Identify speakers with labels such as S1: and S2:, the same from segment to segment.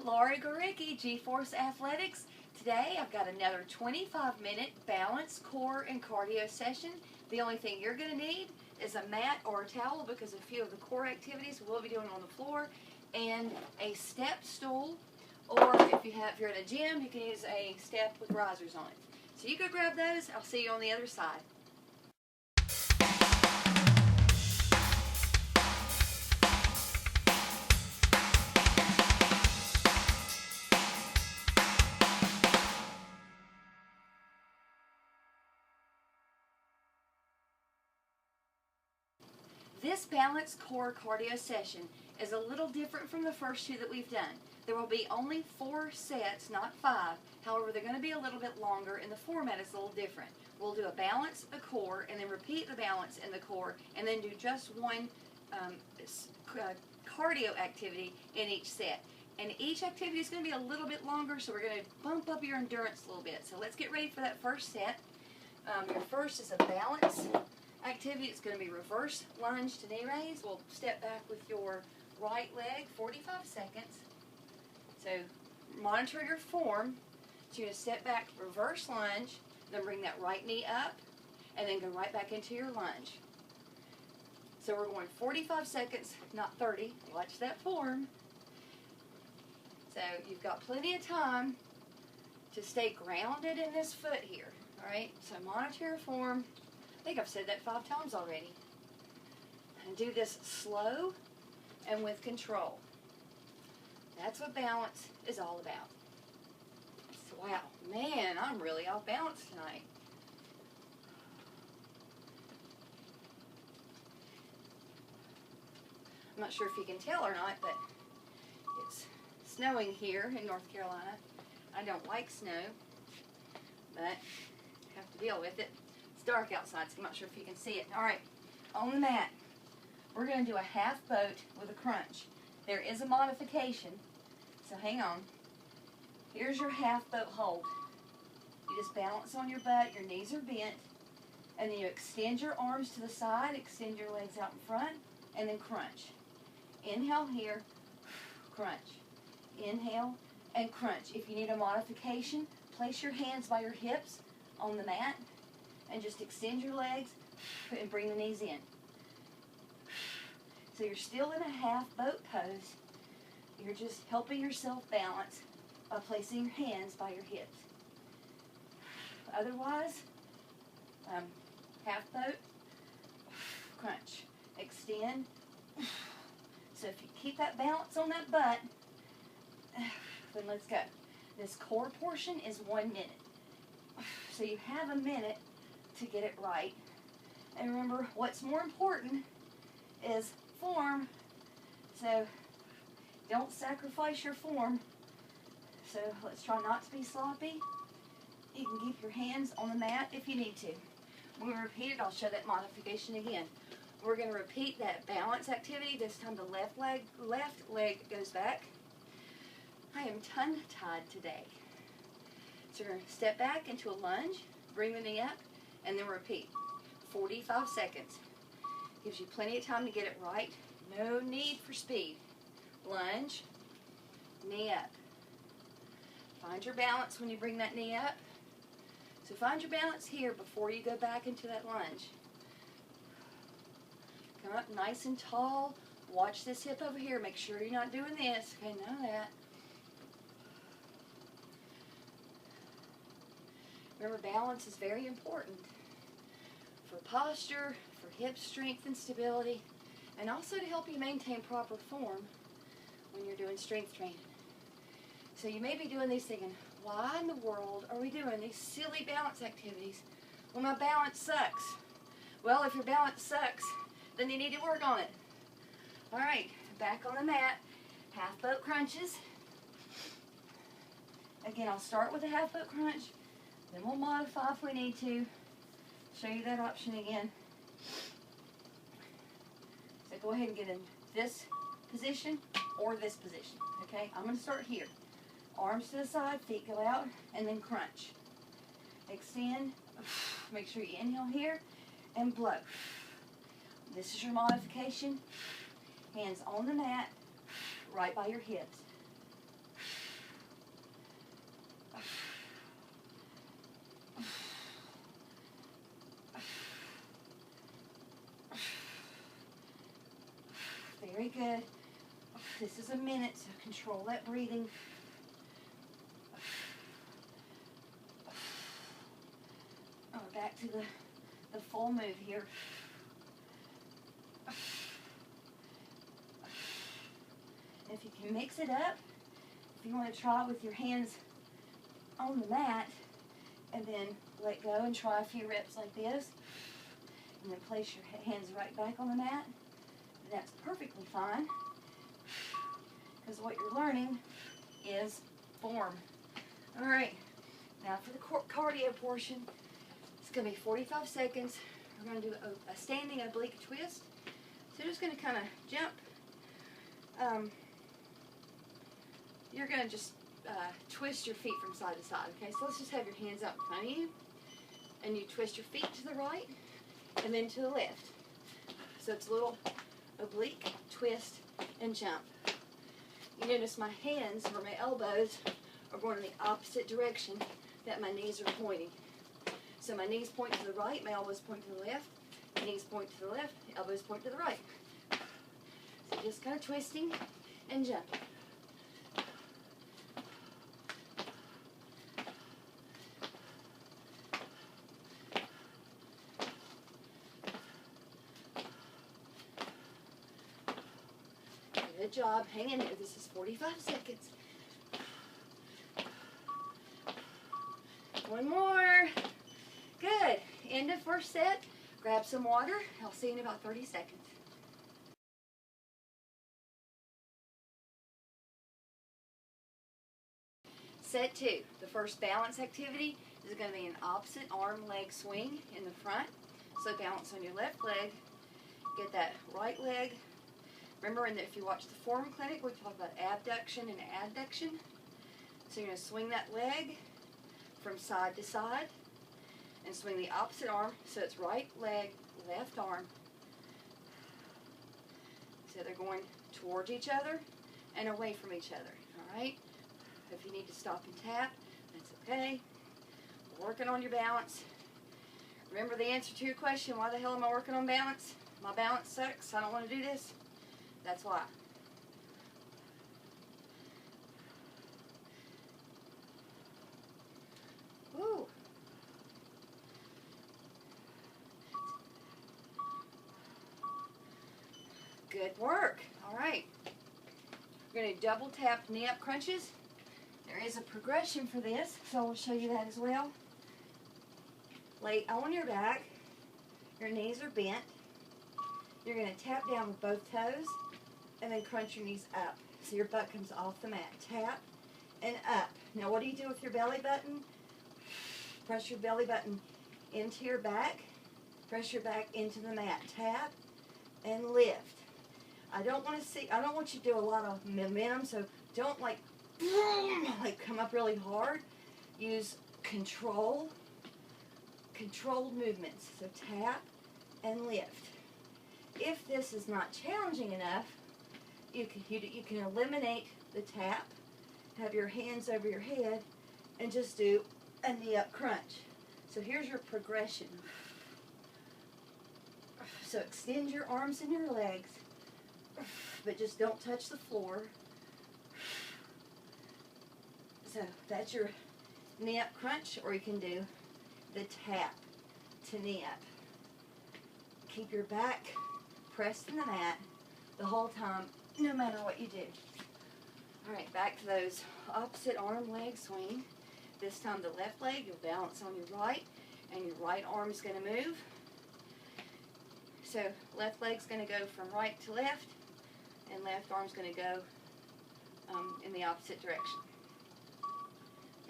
S1: Lori Gorycki, G-Force Athletics. Today I've got another 25-minute balance, core, and cardio session. The only thing you're going to need is a mat or a towel because a few of the core activities we'll be doing on the floor, and a step stool, or if you're in a gym, you can use a step with risers on it. So you go grab those. I'll see you on the other side. This balance core cardio session is a little different from the first two that we've done. There will be only 4 sets, not 5. However, they're going to be a little bit longer and the format is a little different. We'll do a balance, a core, and then repeat the balance and the core, and then do just one cardio activity in each set. And each activity is going to be a little bit longer, so we're going to bump up your endurance a little bit. So let's get ready for that first set. Your first is a balance activity. It's going to be reverse lunge to knee raise. We'll step back with your right leg, 45 seconds. So monitor your form. So you're going to step back, reverse lunge, then bring that right knee up, and then go right back into your lunge. So we're going 45 seconds, not 30. Watch that form. So you've got plenty of time to stay grounded in this foot here. All right, so monitor your form. I think I've said that 5 times already. And do this slow and with control. That's what balance is all about. So, wow, man, I'm really off balance tonight. I'm not sure if you can tell or not, but it's snowing here in North Carolina. I don't like snow, but have to deal with it. It's dark outside, so I'm not sure if you can see it. All right, on the mat, we're going to do a half boat with a crunch. There is a modification, so hang on. Here's your half boat hold. You just balance on your butt, your knees are bent, and then you extend your arms to the side, extend your legs out in front, and then crunch. Inhale here, crunch. Inhale and crunch. If you need a modification, place your hands by your hips on the mat, and just extend your legs and bring the knees in. So you're still in a half boat pose. You're just helping yourself balance by placing your hands by your hips. Otherwise, half boat, crunch, extend. So if you keep that balance on that butt, then let's go. This core portion is 1 minute. So you have a minute to get it right. And remember, what's more important is form. So don't sacrifice your form. So let's try not to be sloppy. You can keep your hands on the mat if you need to. When we repeat it, I'll show that modification again. We're going to repeat that balance activity. This time the left leg goes back. I am tongue-tied today. So we're going to step back into a lunge, bring the knee up, and then repeat. 45 seconds. Gives you plenty of time to get it right. No need for speed. Lunge, knee up. Find your balance when you bring that knee up. So find your balance here before you go back into that lunge. Come up nice and tall. Watch this hip over here. Make sure you're not doing this. Okay, none of that. Remember, balance is very important for posture, for hip strength and stability, and also to help you maintain proper form when you're doing strength training. So you may be doing these thinking, why in the world are we doing these silly balance activities when my balance sucks? Well, if your balance sucks, then you need to work on it. All right, back on the mat, half boat crunches. Again, I'll start with a half boat crunch, then we'll modify if we need to. Show you that option again. So go ahead and get in this position or this position, okay? I'm going to start here. Arms to the side, feet go out, and then crunch. Extend. Make sure you inhale here and blow. This is your modification. Hands on the mat, right by your hips. Good. This is a minute, so control that breathing. Oh, back to the full move here. If you can mix it up, if you want to try it with your hands on the mat, and then let go and try a few reps like this, and then place your hands right back on the mat, that's perfectly fine, because what you're learning is form. All right, now for the cardio portion, it's going to be 45 seconds. We're going to do a standing oblique twist. So you're just going to kind of jump. You're going to just twist your feet from side to side, okay? So let's just have your hands out in front of you, and you twist your feet to the right and then to the left. So it's a little oblique, twist, and jump. You notice my hands or my elbows are going in the opposite direction that my knees are pointing. So my knees point to the right, my elbows point to the left, my knees point to the left, elbows point to the right. So just kind of twisting and jumping. Good job. Hang in there. This is 45 seconds. One more. Good. End of first set. Grab some water. I'll see you in about 30 seconds. Set 2. The first balance activity is going to be an opposite arm leg swing in the front. So balance on your left leg. Get that right leg. Remember, if you watch the form clinic, we talk about abduction and adduction. So you're going to swing that leg from side to side and swing the opposite arm. So it's right leg, left arm. So they're going towards each other and away from each other. All right? If you need to stop and tap, that's okay. Working on your balance. Remember the answer to your question, why the hell am I working on balance? My balance sucks. I don't want to do this. That's why. Woo. Good work. All right. We're going to double tap knee up crunches. There is a progression for this, so I'll show you that as well. Lay on your back. Your knees are bent. You're going to tap down with both toes and then crunch your knees up. So your butt comes off the mat. Tap and up. Now what do you do with your belly button? Press your belly button into your back. Press your back into the mat. Tap and lift. I don't want you to do a lot of momentum, so don't like come up really hard. Use controlled movements. So tap and lift. If this is not challenging enough, you can eliminate the tap, have your hands over your head, and just do a knee up crunch. So here's your progression. So extend your arms and your legs, but just don't touch the floor. So that's your knee up crunch, or you can do the tap to knee up. Keep your back pressed in the mat the whole time, no matter what you do. All right, back to those opposite arm leg swing. This time the left leg, you'll balance on your right, and your right arm is going to move. So left leg's going to go from right to left, and left arm's going to go in the opposite direction.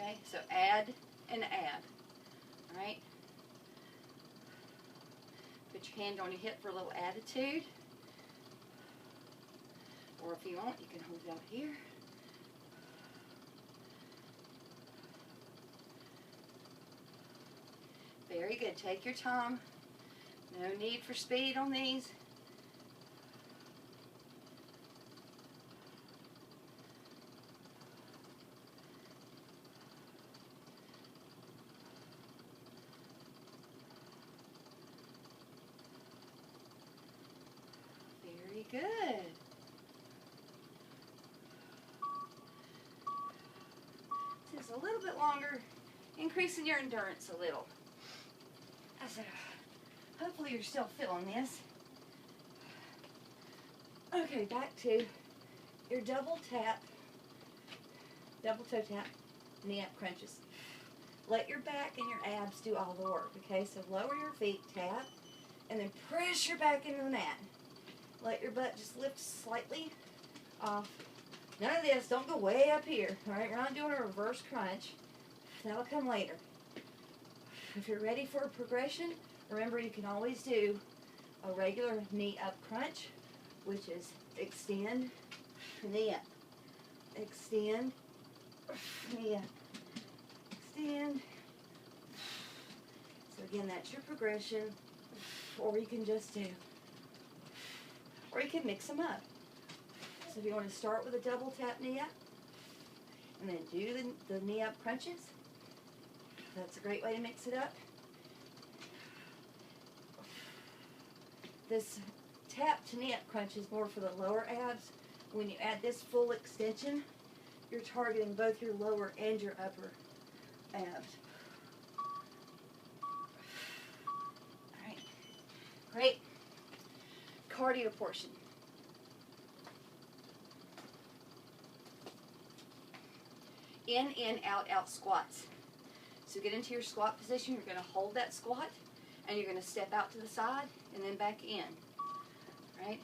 S1: Okay, so add and add. All right. Put your hand on your hip for a little attitude. Or if you want, you can hold it out here. Very good. Take your time. No need for speed on these. Very good. a little bit longer, increasing your endurance a little. So, hopefully you're still feeling this. Okay, back to your double toe tap, knee up crunches. Let your back and your abs do all the work, okay? So lower your feet, tap, and then press your back into the mat. Let your butt just lift slightly off. None of this, don't go way up here, all right? We're not doing a reverse crunch. That'll come later. If you're ready for a progression, remember you can always do a regular knee up crunch, which is extend, knee up, extend, knee up, extend. So again, that's your progression, or you can just do, or you can mix them up. So if you want to start with a double tap knee up, and then do the knee up crunches, that's a great way to mix it up. This tap to knee up crunch is more for the lower abs. When you add this full extension, you're targeting both your lower and your upper abs. All right, great. Cardio portion. In, out squats. So get into your squat position. You're going to hold that squat, and you're going to step out to the side and then back in. Right?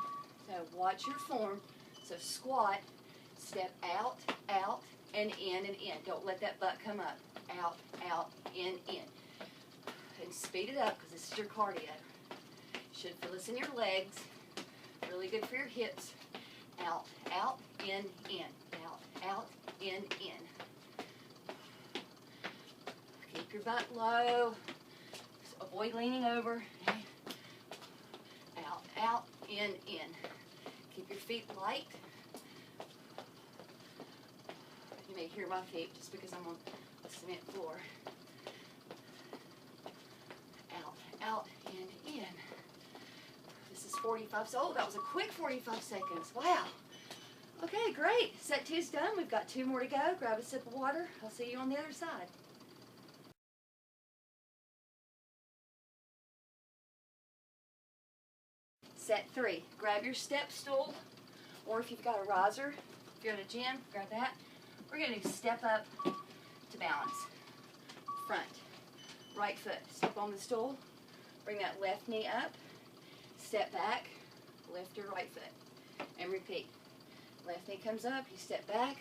S1: So watch your form. So squat, step out, and in. Don't let that butt come up. Out, in. And speed it up because this is your cardio. You should feel this in your legs. Really good for your hips. Out, in. Out, in. Keep your butt low. So avoid leaning over. Out, in. Keep your feet light. You may hear my feet just because I'm on the cement floor. Out, in. This is 45. Oh, that was a quick 45 seconds. Wow. Okay, great. Set 2's done. We've got 2 more to go. Grab a sip of water. I'll see you on the other side. Set 3. Grab your step stool, or if you've got a riser, if you're in a gym, grab that. We're going to step up to balance. Front. Right foot. Step on the stool. Bring that left knee up. Step back. Lift your right foot. And repeat. Left knee comes up. You step back.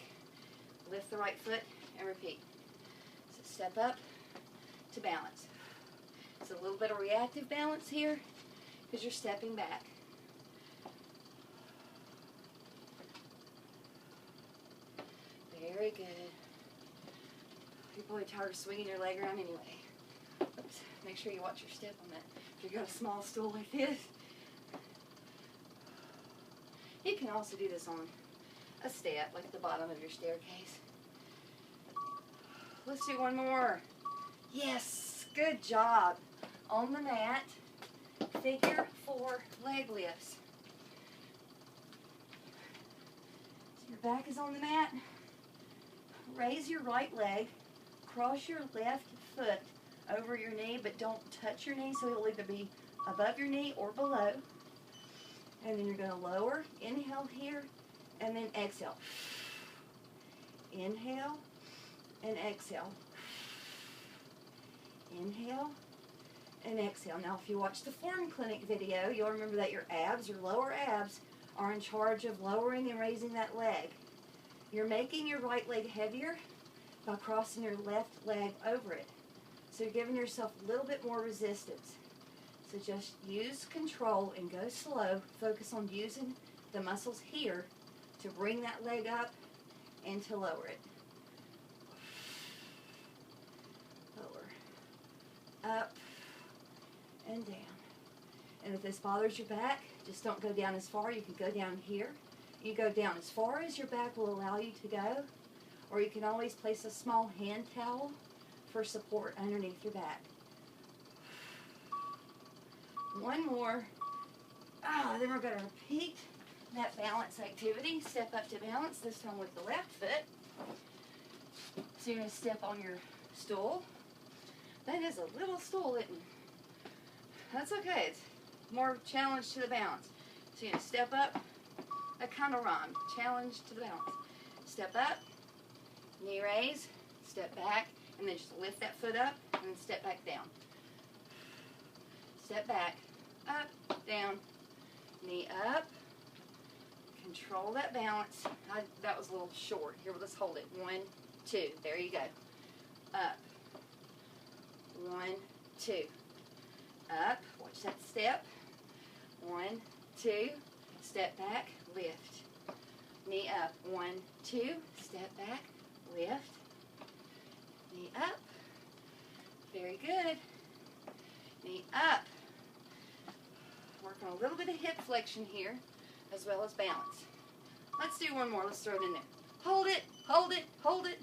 S1: Lift the right foot. And repeat. So step up to balance. It's a little bit of reactive balance here because you're stepping back. Very good. You're probably tired of swinging your leg around anyway. Oops. Make sure you watch your step on that. If you've got a small stool like this. You can also do this on a step, like the bottom of your staircase. Let's do one more. Yes, good job. On the mat, figure 4 leg lifts. So your back is on the mat. Raise your right leg, cross your left foot over your knee, but don't touch your knee, so it'll either be above your knee or below. And then you're going to lower, inhale here, and then exhale. Inhale and exhale. Inhale and exhale. Now, if you watch the Form Clinic video, you'll remember that your abs, your lower abs, are in charge of lowering and raising that leg. You're making your right leg heavier by crossing your left leg over it. So you're giving yourself a little bit more resistance. So just use control and go slow. Focus on using the muscles here to bring that leg up and to lower it. Lower. Up and down. And if this bothers your back, just don't go down as far. You can go down here. You go down as far as your back will allow you to go, or you can always place a small hand towel for support underneath your back. One more. Then we're going to repeat that balance activity. Step up to balance, this time with the left foot. So you're going to step on your stool. That is a little stool, isn't it? That's okay. It's more challenge to the balance. So you're going to step up. That kind of rhyme. Challenge to the balance. Step up, knee raise, step back, and then just lift that foot up, and then step back down. Step back, up, down, knee up. Control that balance. That was a little short. Here, let's hold it. 1, 2. There you go. Up. 1, 2. Up. Watch that step. 1, 2. Step back. Lift. Knee up. 1, 2. Step back. Lift. Knee up. Very good. Knee up. Work on a little bit of hip flexion here, as well as balance. Let's do one more. Let's throw it in there. Hold it, hold it, hold it,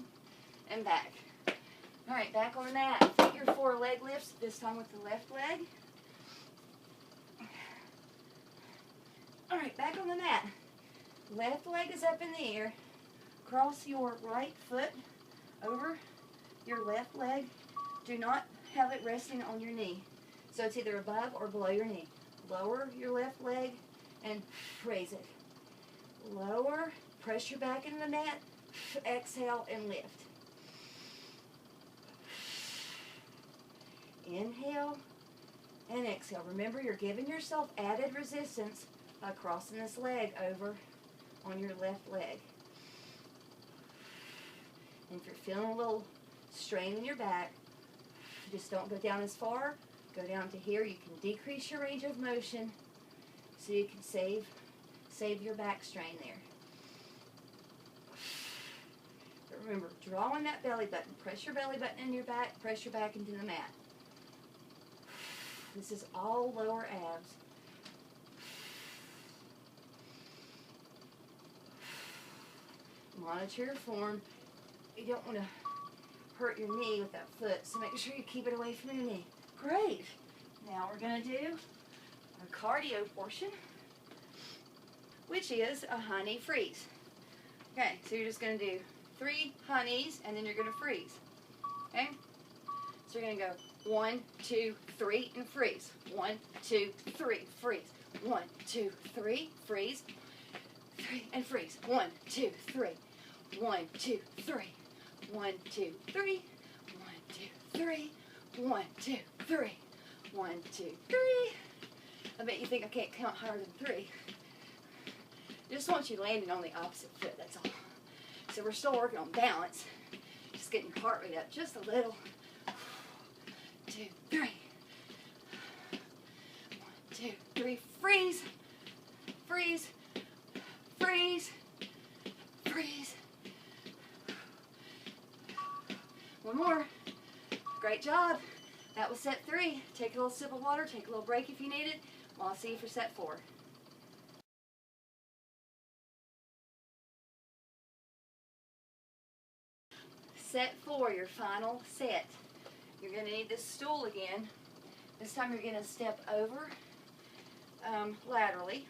S1: and back. All right, back on the mat. Figure 4 leg lifts, this time with the left leg. All right, back on the mat. Left leg is up in the air. Cross your right foot over your left leg. Do not have it resting on your knee. So it's either above or below your knee. Lower your left leg and raise it. Lower, press your back into the mat, exhale and lift. Inhale and exhale. Remember, you're giving yourself added resistance by crossing this leg over on your left leg. And if you're feeling a little strain in your back, just don't go down as far. Go down to here. You can decrease your range of motion so you can save your back strain there. But remember, draw on that belly button. Press your belly button in your back. Press your back into the mat. This is all lower abs. Monitor your form. You don't want to hurt your knee with that foot, so make sure you keep it away from your knee. Great. Now we're going to do our cardio portion, which is a high knee freeze. Okay, so you're just going to do 3 high knees, and then you're going to freeze. Okay? So you're going to go 1, 2, 3, and freeze. 1, 2, 3, freeze. 1, 2, 3, freeze. 3, and freeze. 1, 2, 3. 1, 2, 3. 1, 2, 3. 1, 2, 3. 1, 2, 3. 1, 2, 3. I bet you think I can't count higher than 3. Just want you landing on the opposite foot, that's all. So we're still working on balance. Just getting your heart rate up just a little. 2, 3. 1, 2, 3. Freeze. Freeze. Freeze. Freeze. One more. Great job. That was set 3. Take a little sip of water. Take a little break if you need it. Well, I'll see you for set 4. Set 4, your final set. You're going to need this stool again. This time you're going to step over laterally.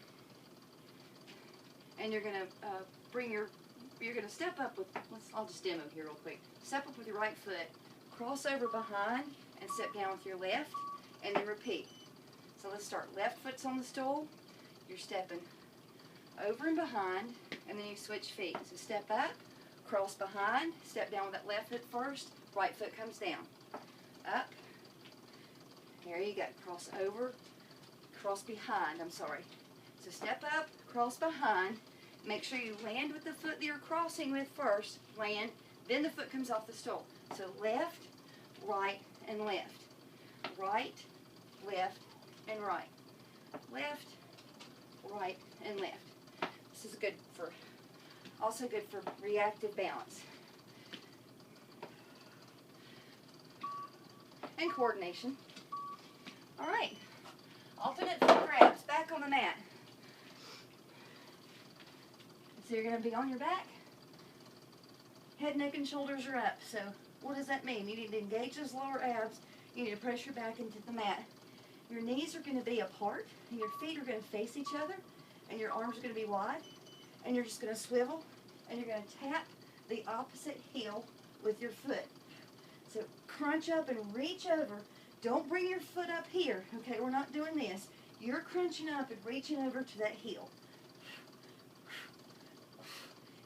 S1: And you're going to you're going to step up with, I'll just demo here real quick. Step up with your right foot, cross over behind, and step down with your left, and then repeat. So let's start. Left foot's on the stool. You're stepping over and behind, and then you switch feet. So step up, cross behind, step down with that left foot first, right foot comes down. Up. There you go. Cross over, cross behind, I'm sorry. So step up, cross behind. Make sure you land with the foot that you're crossing with first. Land, then the foot comes off the stool. So left, right, and left. Right, left, and right. Left, right, and left. This is also good for reactive balance. And coordination. All right. Alternate foot grabs. Back on the mat. So you're going to be on your back. Head, neck, and shoulders are up. So what does that mean? You need to engage those lower abs. You need to press your back into the mat. Your knees are going to be apart, and your feet are going to face each other, and your arms are going to be wide, and you're just going to swivel, and you're going to tap the opposite heel with your foot. So crunch up and reach over. Don't bring your foot up here, okay? We're not doing this. You're crunching up and reaching over to that heel.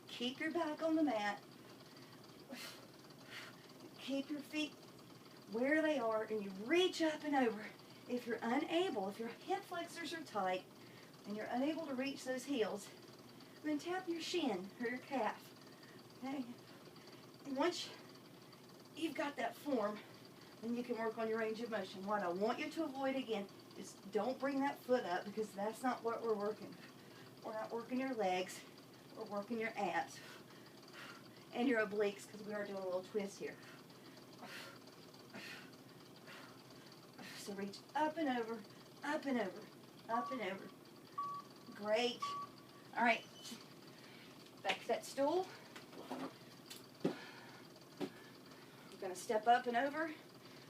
S1: Keep your back on the mat. Keep your feet where they are, and you reach up and over. If you're unable, if your hip flexors are tight and you're unable to reach those heels, then tap your shin or your calf. Okay? And once you've got that form, then you can work on your range of motion. What I want you to avoid again is don't bring that foot up, because that's not what we're working. We're not working your legs, we're working your abs and your obliques, because we are doing a little twist here. So reach up and over, up and over, up and over. Great. All right, back to that stool. We're going to step up and over,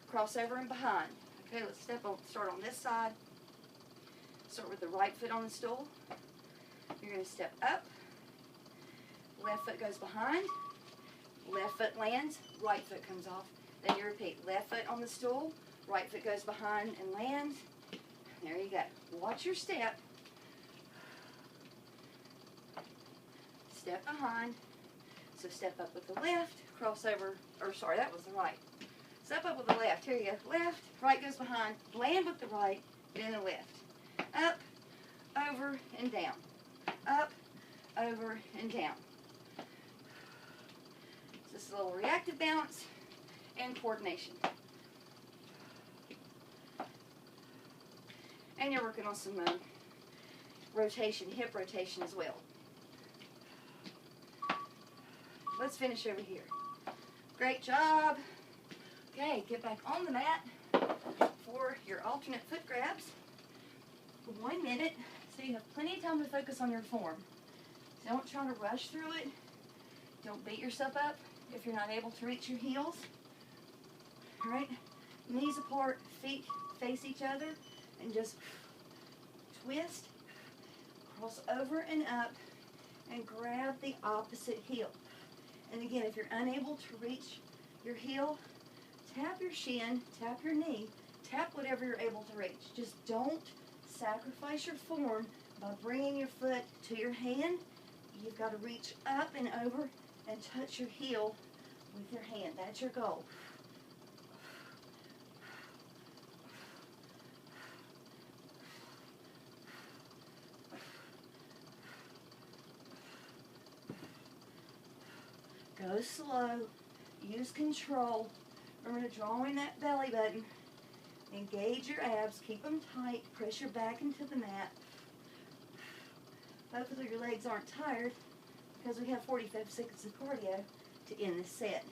S1: cross over and behind. Okay, let's start on this side. Start with the right foot on the stool. You're going to step up. Left foot goes behind. Left foot lands. Right foot comes off. Then you repeat. Left foot on the stool. Right foot goes behind and lands. There you go. Watch your step. Step behind. So step up with the left. Cross over. Or sorry, that was the right. Step up with the left. Here you go. Left. Right goes behind. Land with the right. Then the left. Up. Over and down. Up. Over and down. Just a little reactive balance and coordination. And you're working on some rotation, hip rotation as well. Let's finish over here. Great job. Okay, get back on the mat for your alternate foot grabs. 1 minute, so you have plenty of time to focus on your form. Don't try to rush through it. Don't beat yourself up if you're not able to reach your heels. All right, knees apart, feet face each other, and just twist, cross over and up, and grab the opposite heel. And again, if you're unable to reach your heel, tap your shin, tap your knee, tap whatever you're able to reach. Just don't sacrifice your form by bringing your foot to your hand. You've got to reach up and over and touch your heel with your hand. That's your goal. Go slow. Use control. Remember to draw in that belly button. Engage your abs. Keep them tight. Press your back into the mat. Hopefully your legs aren't tired, because we have 45 seconds of cardio to end this set.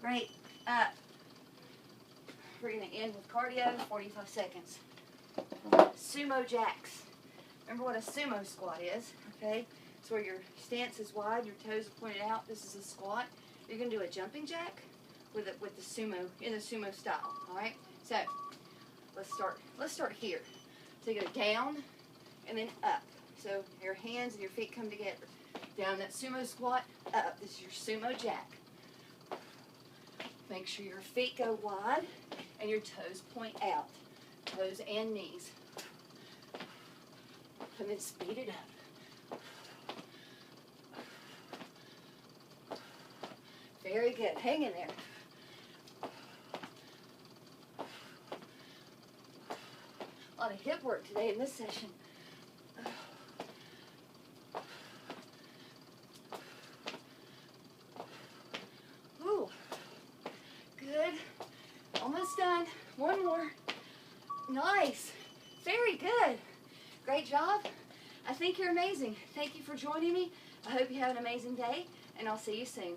S1: Great. Up. We're going to end with cardio, 45 seconds. Sumo Jacks. Remember what a sumo squat is, okay? It's where your stance is wide, your toes are pointed out. This is a squat. You're going to do a jumping jack with the sumo, in the sumo style, all right? So let's start here. So you go down and then up. So your hands and your feet come together. Down that sumo squat, up. This is your sumo jack. Make sure your feet go wide and your toes point out. Toes and knees. And then speed it up. Very good. Hang in there. A lot of hip work today in this session. Ooh. Good. Almost done. One more. Nice. Very good. Great job. I think you're amazing. Thank you for joining me. I hope you have an amazing day, and I'll see you soon.